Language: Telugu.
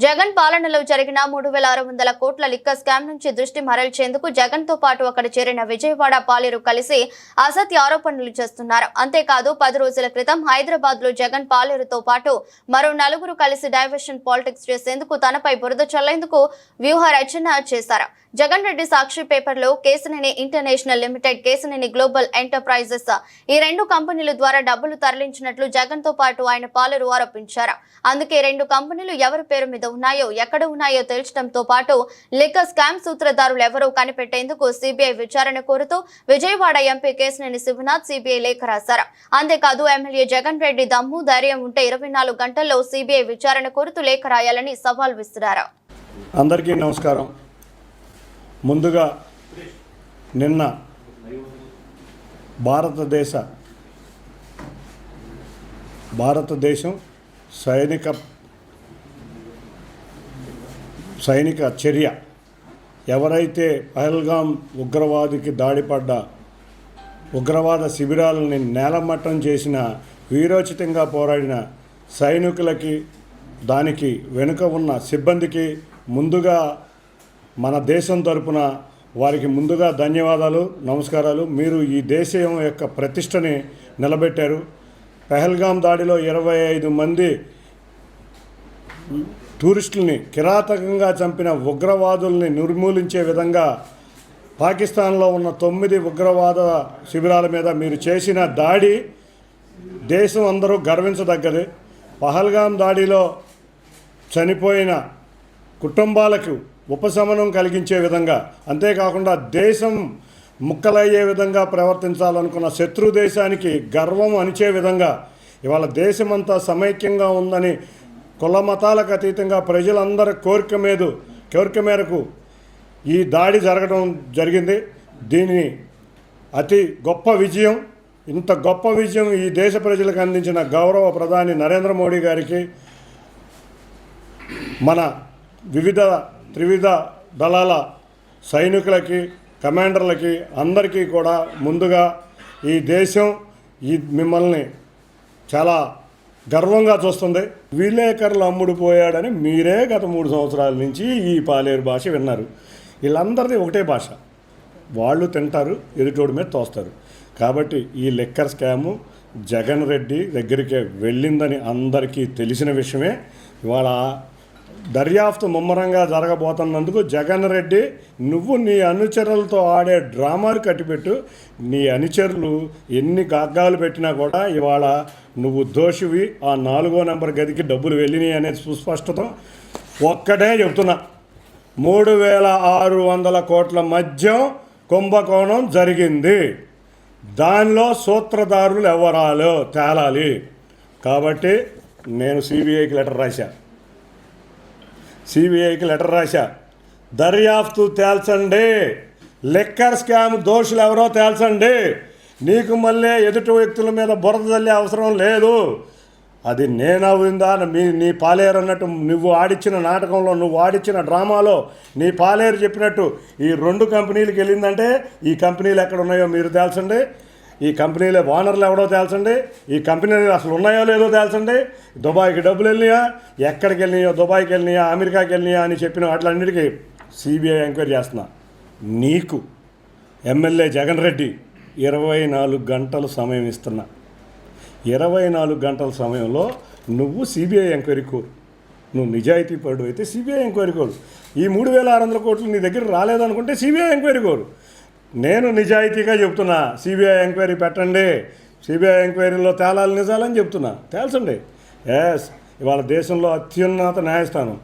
జగన్ పాలనలో జరిగిన 3600 కోట్ల లిక్కర్ స్కామ్ నుంచి దృష్టి మరల్చేందుకు జగన్ తో పాటు అక్కడ చేరిన విజయవాడ పాలేరు కలిసి అసత్య ఆరోపణలు చేస్తున్నారు. అంతేకాదు 10 రోజుల క్రితం హైదరాబాద్ లో జగన్ పాలేరుతో పాటు మరో నలుగురు కలిసి డైవర్షన్ పాలిటిక్స్ చేసేందుకు తనపై బురద చల్లేందుకు వ్యూహ రచన చేశారు. జగన్ రెడ్డి సాక్షి పేపర్లో Kesineni international limited, Kesineni global enterprises ఈ రెండు కంపెనీల ద్వారా డబ్బులు తరలించినట్లు జగన్ తో పాటు ఆయన పాలేరు ఆరోపించారు. అందుకే రెండు కంపెనీలు ఎవరి పేరు మీద ఉన్నాయో, ఎక్కడ ఉన్నాయో తేల్చడంతో పాటు లిక్కర్ స్కామ్ సూత్రధారులు ఎవరో కనిపెట్టేందుకు సిబిఐ విచారణ కోరుతూ విజయవాడ ఎంపీ కేసినేని శివనాథ్ సిబిఐ లేఖ రాశారు. అంతేకాదు ఎమ్మెల్యే జగన్ రెడ్డి దమ్ము ధైర్యం ఉంటే 24 గంటల్లో సిబిఐ విచారణ కోరుతూ లేఖ రాయాలని సవాల్ విసిరారు. అందరికీ నమస్కారం. ముందుగా నిన్న భారతదేశం సైనిక చర్య ఎవరైతే పహల్గాం ఉగ్రవాదికి దాడిపడ్డ ఉగ్రవాద శిబిరాలని నేలమట్టం చేసిన, వీరోచితంగా పోరాడిన సైనికులకి, దానికి వెనుక ఉన్న సిబ్బందికి ముందుగా మన దేశం తరపున వారికి ముందుగా ధన్యవాదాలు, నమస్కారాలు. మీరు ఈ దేశం యొక్క ప్రతిష్టని నిలబెట్టారు. పహల్గాం దాడిలో 25 మంది టూరిస్టుల్ని కిరాతకంగా చంపిన ఉగ్రవాదుల్ని నిర్మూలించే విధంగా పాకిస్తాన్లో ఉన్న 9 ఉగ్రవాద శిబిరాల మీద మీరు చేసిన దాడి దేశం అందరూ గర్వించదగ్గది. పహల్గాం దాడిలో చనిపోయిన కుటుంబాలకు ఉపశమనం కలిగించే విధంగా, అంతేకాకుండా దేశం ముక్కలయ్యే విధంగా ప్రవర్తించాలనుకున్న శత్రు దేశానికి గర్వం అనిచే విధంగా ఇవాళ దేశమంతా సమైక్యంగా ఉందని కుల మతాలకు అతీతంగా ప్రజలందరి కోరిక మేరకు ఈ దాడి జరగడం జరిగింది. దీని అతి గొప్ప విజయం, ఇంత గొప్ప విజయం ఈ దేశ ప్రజలకు అందించిన గౌరవ ప్రధాని నరేంద్ర మోడీ గారికి, మన త్రివిధ దళాల సైనికులకి, కమాండర్లకి అందరికీ కూడా ముందుగా ఈ దేశం మిమ్మల్ని చాలా గర్వంగా చూస్తుంది. విలేకరులు అమ్ముడుపోయాడని మీరే గత 3 సంవత్సరాల నుంచి ఈ పాలేరు భాష విన్నారు. వీళ్ళందరిది ఒకటే భాష. వాళ్ళు తింటారు, ఎదుటోడి మీద తోస్తారు. కాబట్టి ఈ లిక్కర్ స్కాము జగన్ రెడ్డి దగ్గరికి వెళ్ళిందని అందరికీ తెలిసిన విషయమే. ఇవాళ దర్యాప్తు ముమ్మరంగా జరగబోతున్నందుకు జగన్ రెడ్డి, నువ్వు నీ అనుచరులతో ఆడే డ్రామాలు కట్టిపెట్టు. నీ అనుచరులు ఎన్ని గాగ్గాలు పెట్టినా కూడా ఇవాళ నువ్వు దోషివి. ఆ 4వ నెంబర్ గదికి డబ్బులు వెళ్ళినాయి అనేది సుస్పష్టత. ఒక్కటే చెప్తున్నా, 3600 కోట్ల మద్యం కుంభకోణం జరిగింది. దానిలో సూత్రధారులు ఎవరాలో తేలాలి. కాబట్టి నేను సిబిఐకి లెటర్ రాశా. దర్యాప్తు తేల్చండి. లిక్కర్ స్కామ్ దోషులు ఎవరో తేల్చండి. నీకు మళ్ళీ ఎదుటి వ్యక్తుల మీద బురద చల్లే అవసరం లేదు. అది నేనవుందా, నీ పాలేరు అన్నట్టు నువ్వు ఆడిచ్చిన నాటకంలో, నువ్వు ఆడిచ్చిన డ్రామాలో నీ పాలేరు చెప్పినట్టు ఈ 2 కంపెనీలకు వెళ్ళిందంటే ఈ కంపెనీలు ఎక్కడ ఉన్నాయో మీరు తేల్చండి. ఈ కంపెనీల ఓనర్లు ఎవడో తేల్చండి. ఈ కంపెనీలు అసలు ఉన్నాయో లేదో తేల్చండి. దుబాయ్కి డబ్బులు వెళ్ళినాయా, ఎక్కడికి వెళ్ళినాయో, దుబాయ్కి వెళ్ళినాయా, అమెరికాకి వెళ్ళినాయా అని చెప్పిన వాటిలన్నిటికీ సిబిఐ ఎంక్వైరీ చేస్తున్నా. నీకు ఎమ్మెల్యే జగన్ రెడ్డి 24 గంటలు సమయం ఇస్తున్నా. 24 గంటల సమయంలో నువ్వు సిబిఐ ఎంక్వైరీ కోరు. నువ్వు నిజాయితీ పరుడు అయితే సిబిఐ ఎంక్వైరీ కోరు. ఈ 3600 కోట్లు నీ దగ్గర రాలేదనుకుంటే సిబిఐ ఎంక్వైరీ కోరు. నేను నిజాయితీగా చెప్తున్నా, సిబిఐ ఎంక్వైరీ పెట్టండి. సిబిఐ ఎంక్వైరీలో తేలాలి నిజాలని చెప్తున్నా. తేల్చండి. ఇవాళ దేశంలో అత్యున్నత న్యాయస్థానం